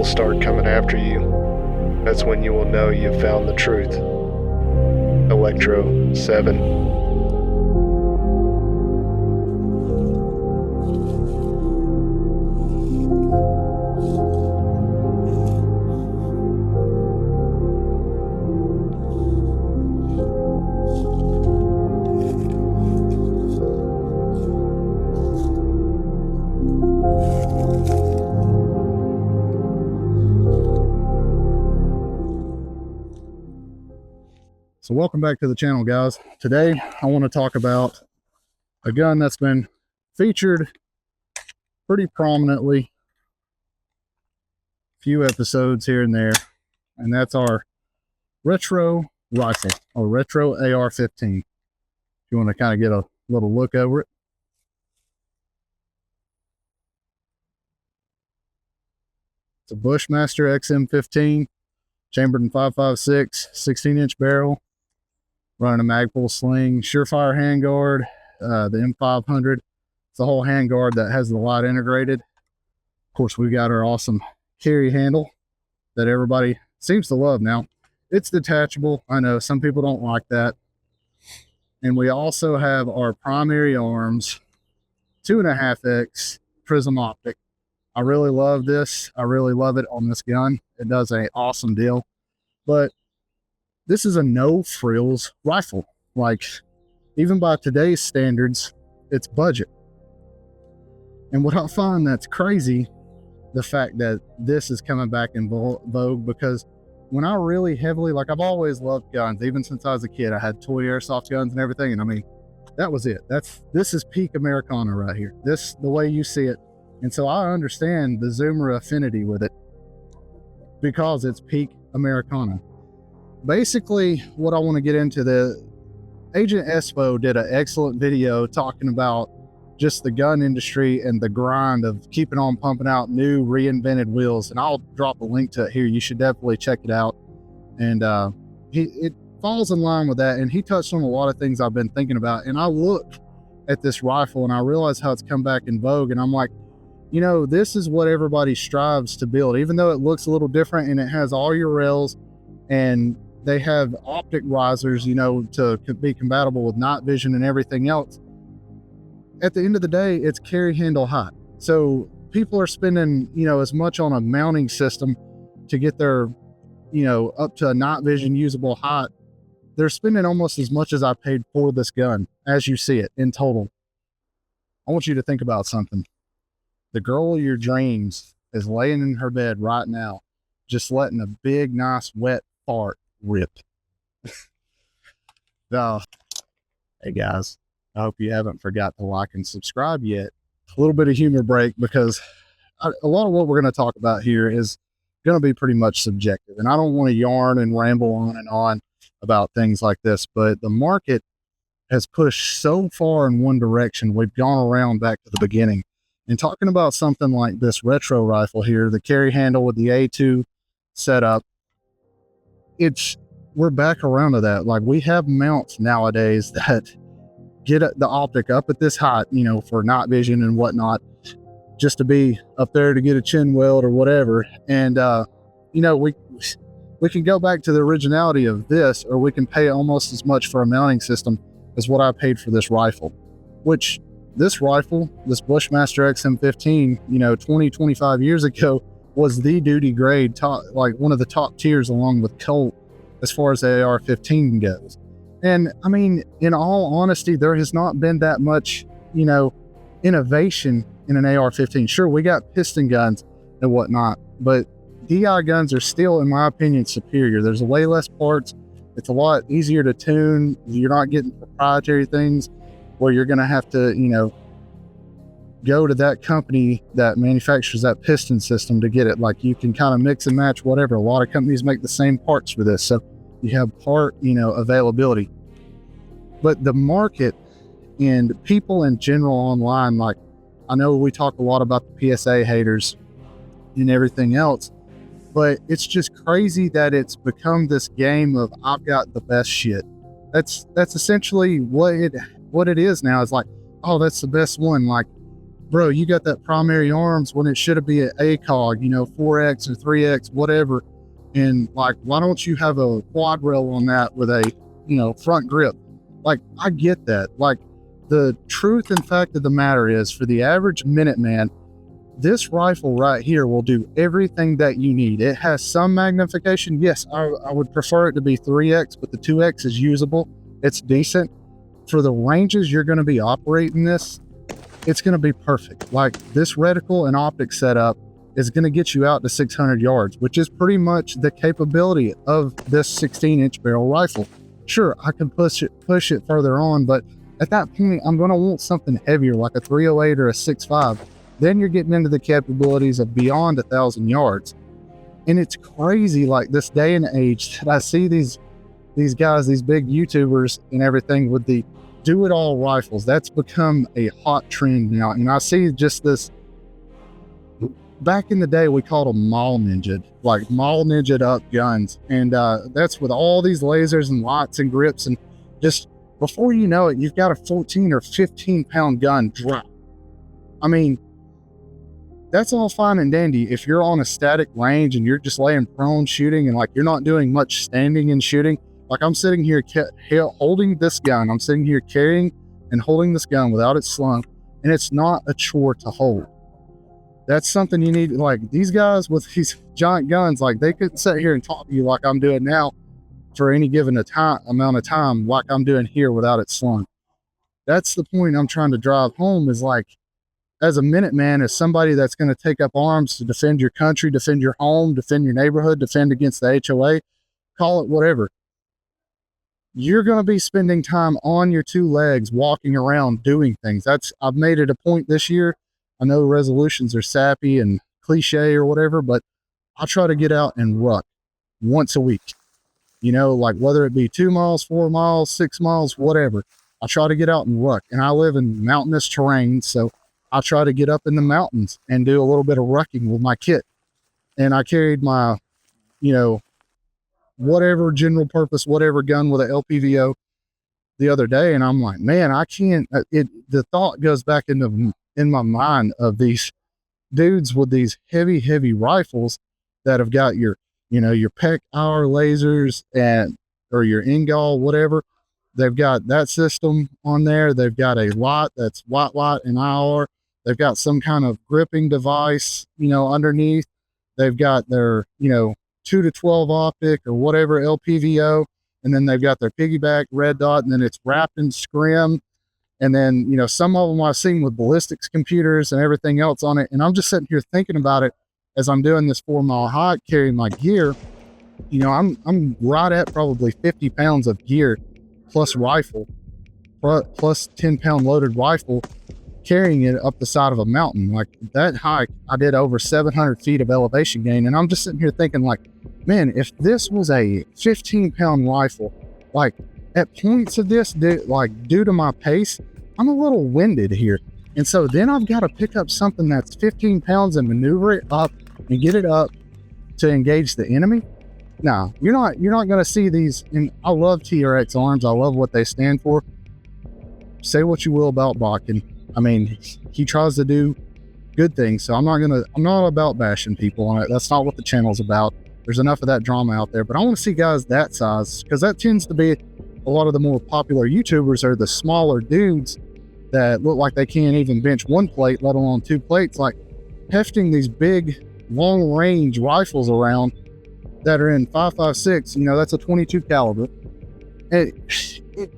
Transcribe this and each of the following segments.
start coming after you, that's when you will know you've found the truth. Electro 7. So welcome back to the channel, guys. Today I want to talk about a gun that's been featured pretty prominently a few episodes here and there, and that's our retro rifle, or retro AR-15. If you want to kind of get a little look over it. It's a Bushmaster XM15, chambered in 5.56, 16-inch barrel, running a Magpul sling, surefire handguard, the M500. It's the whole handguard that has the light integrated. Of course, we've got our awesome carry handle that everybody seems to love now. It's detachable. I know some people don't like that. And we also have our primary arms 2.5x prism optic. I really love this. I really love it on this gun. It does an awesome deal. But this is a no frills rifle. Like, even by today's standards, it's budget. And what I find that's crazy, the fact that this is coming back in vogue, because when I really heavily, like, I've always loved guns. Even since I was a kid, I had toy airsoft guns and everything. And I mean, that was it. This is peak Americana right here. This, the way you see it. And so I understand the Zoomer affinity with it because it's peak Americana. Basically, what I want to get into, the Agent Espo did an excellent video talking about just the gun industry and the grind of keeping on pumping out new reinvented wheels. And I'll drop a link to it here. You should definitely check it out. And it falls in line with that. And he touched on a lot of things I've been thinking about. And I look at this rifle and I realize how it's come back in vogue. And I'm like, you know, this is what everybody strives to build, even though it looks a little different and it has all your rails and they have optic risers, you know, to be compatible with night vision and everything else. At the end of the day, it's carry handle height. So people are spending, you know, as much on a mounting system to get their, you know, up to a night vision usable height. They're spending almost as much as I paid for this gun, as you see it in total. I want you to think about something. The girl of your dreams is laying in her bed right now, just letting a big, nice, wet fart rip. Hey guys, I hope you haven't forgot to like and subscribe yet. A little bit of humor break, because a lot of what we're going to talk about here is going to be pretty much subjective, and I don't want to yarn and ramble on and on about things like this, but the market has pushed so far in one direction, we've gone around back to the beginning. And talking about something like this retro rifle here, the carry handle with the A2 setup, we're back around to that. Like, we have mounts nowadays that get the optic up at this height, you know, for night vision and whatnot, just to be up there to get a chin weld or whatever. And you know, we can go back to the originality of this, or we can pay almost as much for a mounting system as what I paid for this rifle. Which, this rifle, this Bushmaster XM15, you know, 25 years ago, was the duty grade, like one of the top tiers along with Colt as far as the AR-15 goes. And I mean, in all honesty, there has not been that much, you know, innovation in an AR-15. Sure, we got piston guns and whatnot, but DI guns are still, in my opinion, superior. There's way less parts. It's a lot easier to tune. You're not getting proprietary things where you're going to have to, you know, go to that company that manufactures that piston system to get it. Like, you can kind of mix and match whatever. A lot of companies make the same parts for this, so you have part, you know, availability. But the market and people in general online, like, I know we talk a lot about the PSA haters and everything else, but it's just crazy that it's become this game of I've got the best shit. That's essentially what it is now. It's like, oh, that's the best one. Like, bro, you got that primary arms when it should be an ACOG, 4X or 3X, whatever. And like, why don't you have a quad rail on that with a, front grip? Like, I get that. Like, the truth and fact of the matter is, for the average Minuteman, this rifle right here will do everything that you need. It has some magnification. Yes, I would prefer it to be 3X, but the 2X is usable. It's decent. For the ranges you're going to be operating this, it's going to be perfect. Like, this reticle and optic setup is going to get you out to 600 yards, which is pretty much the capability of this 16-inch barrel rifle. Sure, I can push it further on, but at that point, I'm going to want something heavier, like a 308 or a 6.5. Then you're getting into the capabilities of beyond 1,000 yards. And it's crazy, like, this day and age, that I see these guys, these big YouTubers and everything with the do-it-all rifles. That's become a hot trend now. And I see just this, back in the day, we called them mall ninja, like mall ninja up guns. And that's with all these lasers and lights and grips. And just before you know it, you've got a 14 or 15 pound gun drop. I mean, that's all fine and dandy if you're on a static range and you're just laying prone shooting and like you're not doing much standing and shooting. Like, I'm sitting here holding this gun. I'm sitting here carrying and holding this gun without it slung, and it's not a chore to hold. That's something you need. Like, these guys with these giant guns, like, they couldn't sit here and talk to you like I'm doing now for any given amount of time, like I'm doing here without it slung. That's the point I'm trying to drive home, is like, as a Minuteman, as somebody that's going to take up arms to defend your country, defend your home, defend your neighborhood, defend against the HOA, call it whatever. You're going to be spending time on your two legs, walking around, doing things. I've made it a point this year. I know resolutions are sappy and cliche or whatever, but I try to get out and ruck once a week. Like, whether it be 2 miles, 4 miles, 6 miles, whatever. I try to get out and ruck. And I live in mountainous terrain, so I try to get up in the mountains and do a little bit of rucking with my kit. And I carried my, whatever general purpose, whatever gun with an LPVO the other day. And I'm like, man, I can't, the thought goes back in my mind of these dudes with these heavy rifles that have got your PEC hour lasers or your Ingall, whatever. They've got that system on there. They've got a light that's white light and IR. They've got some kind of gripping device, underneath. They've got their, 2 to 12 optic or whatever LPVO. And then they've got their piggyback red dot, and then it's wrapped in scrim. And then, some of them I've seen with ballistics computers and everything else on it. And I'm just sitting here thinking about it as I'm doing this 4-mile hike, carrying my gear. I'm right at probably 50 pounds of gear plus rifle, plus 10-pound loaded rifle, carrying it up the side of a mountain. Like, that hike, I did over 700 feet of elevation gain. And I'm just sitting here thinking, like, man, if this was a 15-pound rifle, like, at points of this, due to my pace, I'm a little winded here. And so then I've got to pick up something that's 15 pounds and maneuver it up and get it up to engage the enemy. No, you're not going to see these. And I love TRX arms. I love what they stand for. Say what you will about Bakken. I mean, he tries to do good things. So I'm not about bashing people on it. That's not what the channel's about. There's enough of that drama out there, but I want to see guys that size, because that tends to be a lot of the more popular YouTubers are the smaller dudes that look like they can't even bench 1 plate, let alone 2 plates, like hefting these big long range rifles around that are in 5.56, that's a 22 caliber. It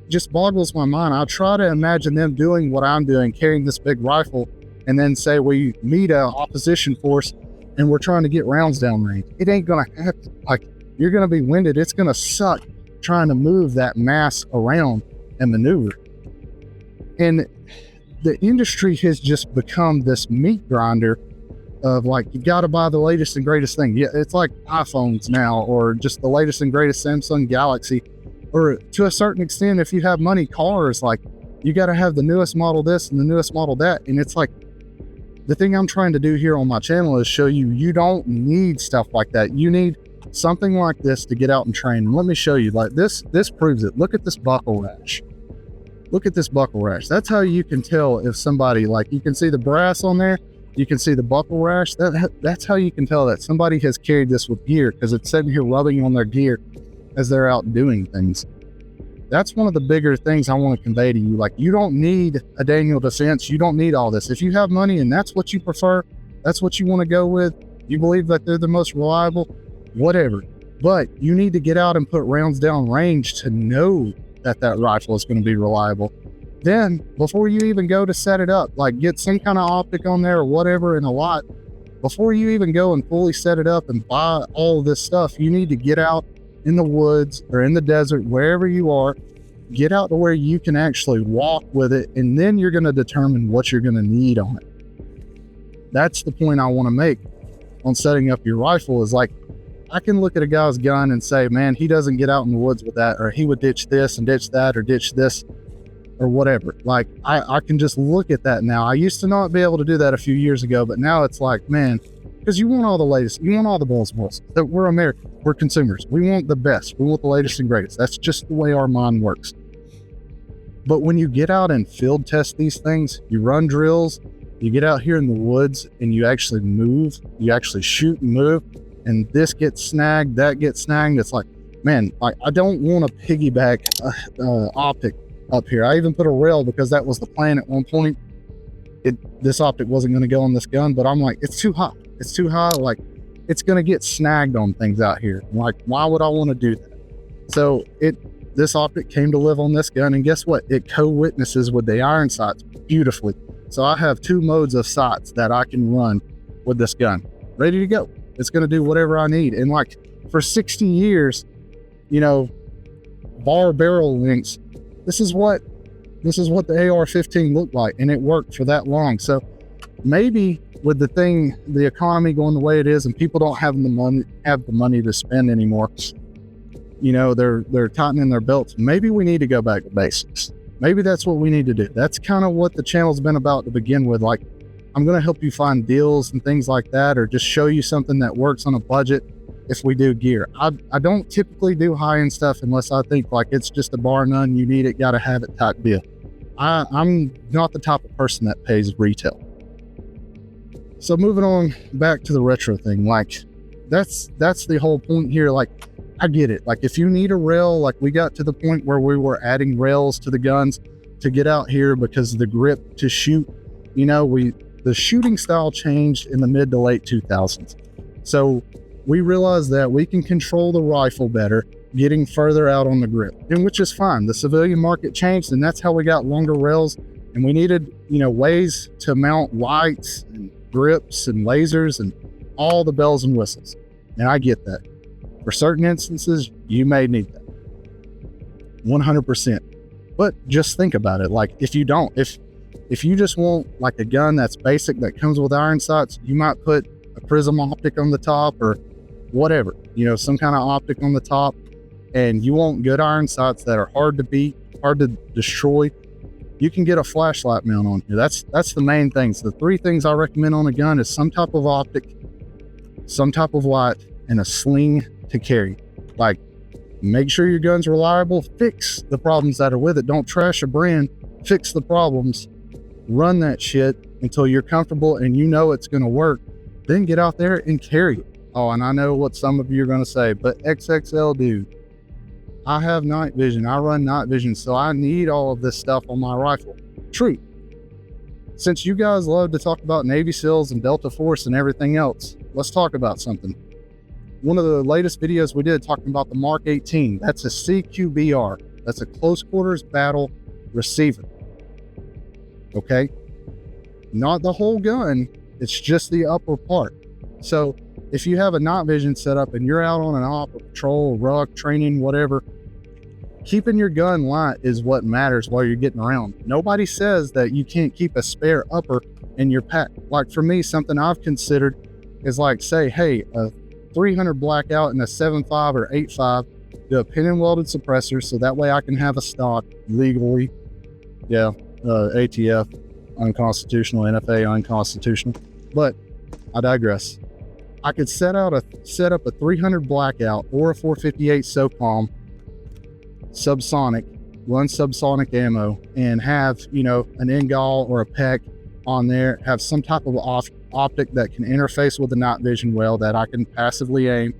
just boggles my mind. I try to imagine them doing what I'm doing, carrying this big rifle, and then say we meet a opposition force and we're trying to get rounds down range. It ain't gonna happen. Like, you're gonna be winded. It's gonna suck trying to move that mass around and maneuver. And the industry has just become this meat grinder of, like, you got to buy the latest and greatest thing. Yeah, it's like iPhones now, or just the latest and greatest Samsung Galaxy, or to a certain extent, if you have money, cars, like, you got to have the newest model this and the newest model that. And it's like, the thing I'm trying to do here on my channel is show you don't need stuff like that. You need something like this to get out and train. And let me show you, like, this proves it. Look at this buckle rash. Look at this buckle rash. That's how you can tell if somebody, like, you can see the brass on there, you can see the buckle rash. That's how you can tell that somebody has carried this with gear, because it's sitting here rubbing on their gear as they're out doing things. That's one of the bigger things I want to convey to you. Like, you don't need a Daniel Defense. You don't need all this. If you have money and that's what you prefer, that's what you want to go with, you believe that they're the most reliable, whatever. But you need to get out and put rounds down range to know that that rifle is going to be reliable. Then, before you even go to set it up, like get some kind of optic on there or whatever in a lot, before you even go and fully set it up and buy all of this stuff, you need to get out in the woods or in the desert, wherever you are, get out to where you can actually walk with it, and then you're going to determine what you're going to need on it. That's the point I want to make on setting up your rifle. Is like, I can look at a guy's gun and say, man, he doesn't get out in the woods with that, or he would ditch this and ditch that, or ditch this or whatever. Like, I can just look at that now. I used to not be able to do that a few years ago, but now it's like, man, because you want all the latest, you want all the bells and whistles. We're American, we're consumers. We want the best, we want the latest and greatest. That's just the way our mind works. But when you get out and field test these things, you run drills, you get out here in the woods and you actually move, you actually shoot and move, and this gets snagged, that gets snagged. It's like, man, like, I don't want to piggyback optic up here. I even put a rail because that was the plan at one point. This optic wasn't going to go on this gun, but I'm like, it's too high. It's too high. Like, it's going to get snagged on things out here. Like, why would I want to do that? So this optic came to live on this gun, and guess what? It co-witnesses with the iron sights beautifully. So I have two modes of sights that I can run with this gun, ready to go. It's going to do whatever I need. And like, for 60 years, you know, bar barrel lengths, this is what the AR-15 looked like, and it worked for that long. So maybe with the economy going the way it is, and people don't have the money to spend anymore, you know, they're tightening their belts. Maybe we need to go back to basics. Maybe that's what we need to do. That's kind of what the channel's been about to begin with. Like, I'm going to help you find deals and things like that, or just show you something that works on a budget if we do gear. I don't typically do high-end stuff unless I think like it's just a bar none, you need it, gotta have it type deal. I'm not the type of person that pays retail. So moving on back to the retro thing, like, that's the whole point here. Like, I get it. Like, if you need a rail, like, we got to the point where we were adding rails to the guns to get out here because of the grip to shoot. You know, the shooting style changed in the mid to late 2000s. So we realized that we can control the rifle better, getting further out on the grip, and which is fine. The civilian market changed, and that's how we got longer rails. And we needed, you know, ways to mount lights and grips and lasers and all the bells and whistles. And I get that. For certain instances, you may need that. 100%. But just think about it. Like, if you don't, if you just want like a gun that's basic that comes with iron sights, you might put a prism optic on the top or whatever, you know, some kind of optic on the top, and you want good iron sights that are hard to beat, hard to destroy. You can get a flashlight mount on here. That's the main things. The three things I recommend on a gun is some type of optic, some type of light, and a sling to carry. Like, make sure your gun's reliable, fix the problems that are with it. Don't trash a brand, fix the problems, run that shit until you're comfortable and you know it's going to work. Then get out there and carry it. Oh, and I know what some of you are going to say, but XXL dude, I have night vision. I run night vision, so I need all of this stuff on my rifle. True. Since you guys love to talk about Navy SEALs and Delta Force and everything else, let's talk about something. One of the latest videos we did talking about the Mark 18, that's a CQBR. That's a close quarters battle receiver. Okay? Not the whole gun, it's just the upper part. So if you have a night vision set up and you're out on an op, or patrol, ruck, training, whatever, keeping your gun light is what matters while you're getting around. Nobody says that you can't keep a spare upper in your pack. Like, for me, something I've considered is like, say, hey, a 300 blackout and a 7.5 or 8.5, do a pin and welded suppressor, so that way I can have a stock legally. Yeah, ATF, unconstitutional, NFA, unconstitutional. But I digress. I could set up a 300 blackout or a 458 SOCOM subsonic run subsonic ammo, and have, you know, an in-gall or a PEC on there, have some type of optic that can interface with the night vision well that I can passively aim,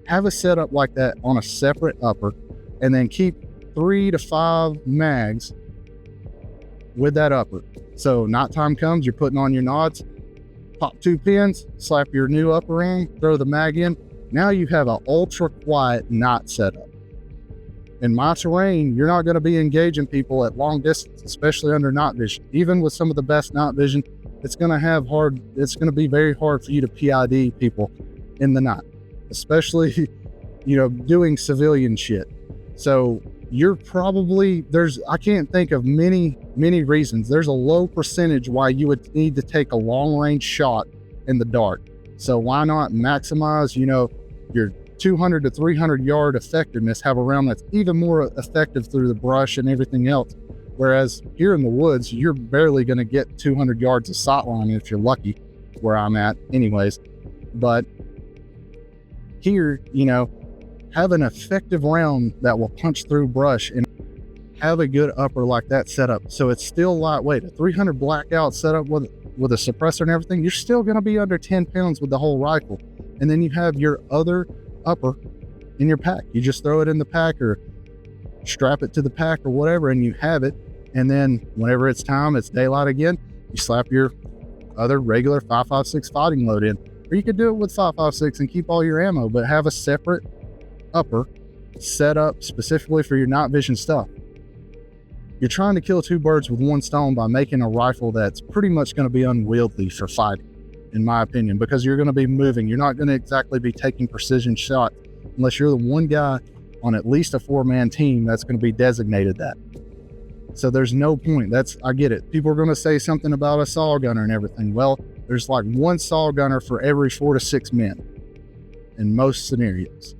have a setup like that on a separate upper, and then keep 3 to 5 mags with that upper. So nighttime comes, you're putting on your nods, pop 2 pins, slap your new upper on, throw the mag in. Now you have an ultra quiet night setup. In my terrain, you're not going to be engaging people at long distance, especially under night vision. Even with some of the best night vision, it's going to be very hard for you to PID people in the night, especially, you know, doing civilian shit. So you're probably, I can't think of many reasons. There's a low percentage why you would need to take a long range shot in the dark. So why not maximize, you know, your 200 to 300 yard effectiveness, have a round that's even more effective through the brush and everything else. Whereas here in the woods, you're barely going to get 200 yards of sight line if you're lucky, where I'm at anyways. But here, you know, have an effective round that will punch through brush and have a good upper like that set up. So it's still lightweight. A 300 blackout setup with a suppressor and everything, you're still going to be under 10 pounds with the whole rifle. And then you have your other upper in your pack. You just throw it in the pack or strap it to the pack or whatever, and you have it. And then whenever it's time, it's daylight again, you slap your other regular 5.56 fighting load in. Or you could do it with 5.56 and keep all your ammo, but have a separate upper set up specifically for your night vision stuff. You're trying to kill 2 birds with 1 stone by making a rifle that's pretty much going to be unwieldy for fighting, in my opinion, because you're going to be moving. You're not going to exactly be taking precision shots unless you're the one guy on at least a 4-man team that's going to be designated that. So there's no point. I get it. People are going to say something about a saw gunner and everything. Well, there's like 1 saw gunner for every 4 to 6 men in most scenarios.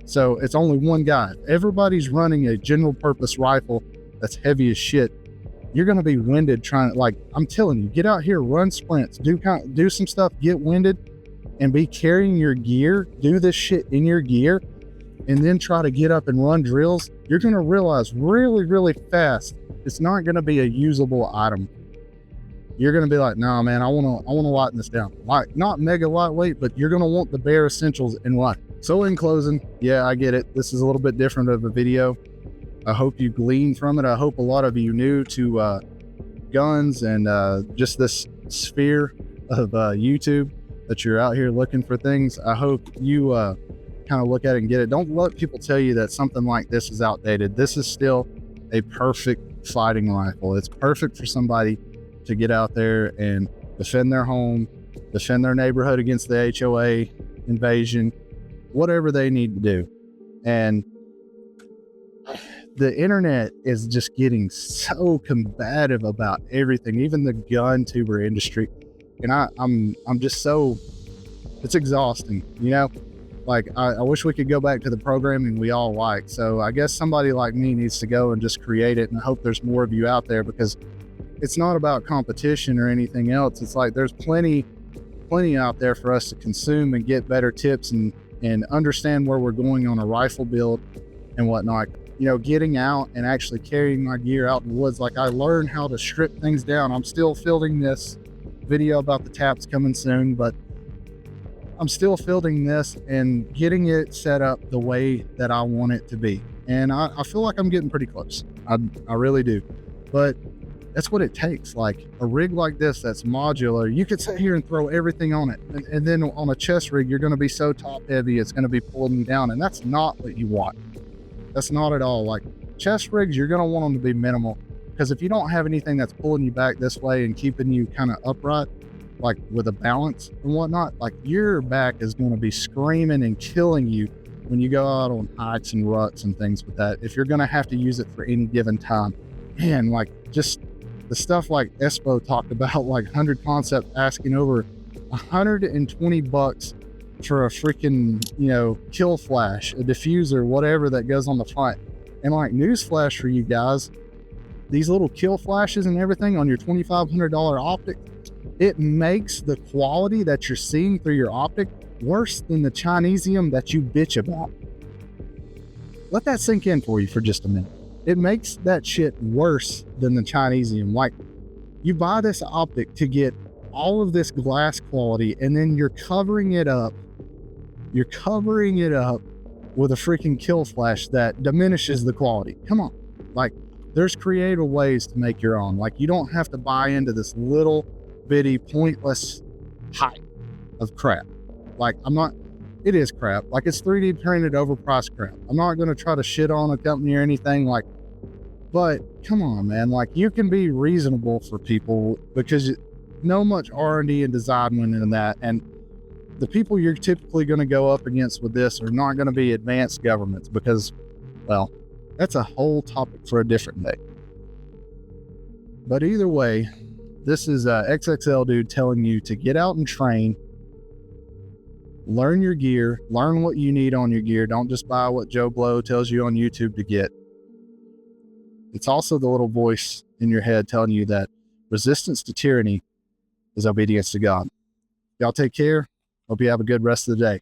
So it's only 1 guy. If everybody's running a general purpose rifle that's heavy as shit, you're going to be winded trying to, like, I'm telling you, get out here, run sprints, do some stuff, get winded, and be carrying your gear, do this shit in your gear, and then try to get up and run drills. You're going to realize really, really fast it's not going to be a usable item. You're going to be like, nah, man, I want to lighten this down. Like, not mega lightweight, but you're going to want the bare essentials in life. So in closing, yeah, I get it. This is a little bit different of a video. I hope you glean from it. I hope a lot of you new to guns and just this sphere of YouTube, that you're out here looking for things. I hope you kind of look at it and get it. Don't let people tell you that something like this is outdated. This is still a perfect fighting rifle. It's perfect for somebody to get out there and defend their home, defend their neighborhood against the HOA invasion, whatever they need to do. And the internet is just getting so combative about everything, even the gun tuber industry. And I'm just so, it's exhausting, you know? Like, I wish we could go back to the programming we all like. So I guess somebody like me needs to go and just create it, and I hope there's more of you out there, because it's not about competition or anything else. It's like there's plenty out there for us to consume and get better tips and understand where we're going on a rifle build and whatnot. You know, getting out and actually carrying my gear out in the woods. Like, I learned how to strip things down. I'm still fielding this video about the taps coming soon, but I'm still fielding this and getting it set up the way that I want it to be. And I feel like I'm getting pretty close. I really do. But that's what it takes. Like, a rig like this that's modular, you could sit here and throw everything on it. And then on a chest rig, you're going to be so top heavy, it's going to be pulling you down. And that's not what you want. That's not at all. Like, chest rigs, you're going to want them to be minimal, because if you don't have anything that's pulling you back this way and keeping you kind of upright, like with a balance and whatnot, like, your back is going to be screaming and killing you when you go out on hikes and ruts and things with that, if you're going to have to use it for any given time. Man, like, just the stuff like Espo talked about, like 100 Concept asking over $120 for a freaking, you know, kill flash, a diffuser, whatever that goes on the front. And like, newsflash for you guys, these little kill flashes and everything on your $2,500 optic, it makes the quality that you're seeing through your optic worse than the Chinesium that you bitch about. Let that sink in for you for just a minute. it makes that shit worse than the Chinesium. Like, you buy this optic to get all of this glass quality, and then you're covering it up with a freaking kill flash that diminishes the quality. Come on. Like, there's creative ways to make your own. Like, you don't have to buy into this little bitty pointless hype of crap. Like, it is crap. Like, it's 3D printed overpriced crap. I'm not going to try to shit on a company or anything, like, but come on, man. Like, you can be reasonable for people because you know much R&D and design went into that. And the people you're typically going to go up against with this are not going to be advanced governments because, well, that's a whole topic for a different day. But either way, this is a XXL dude telling you to get out and train, learn your gear, learn what you need on your gear. Don't just buy what Joe Blow tells you on YouTube to get. It's also the little voice in your head telling you that resistance to tyranny is obedience to God. Y'all take care. Hope you have a good rest of the day.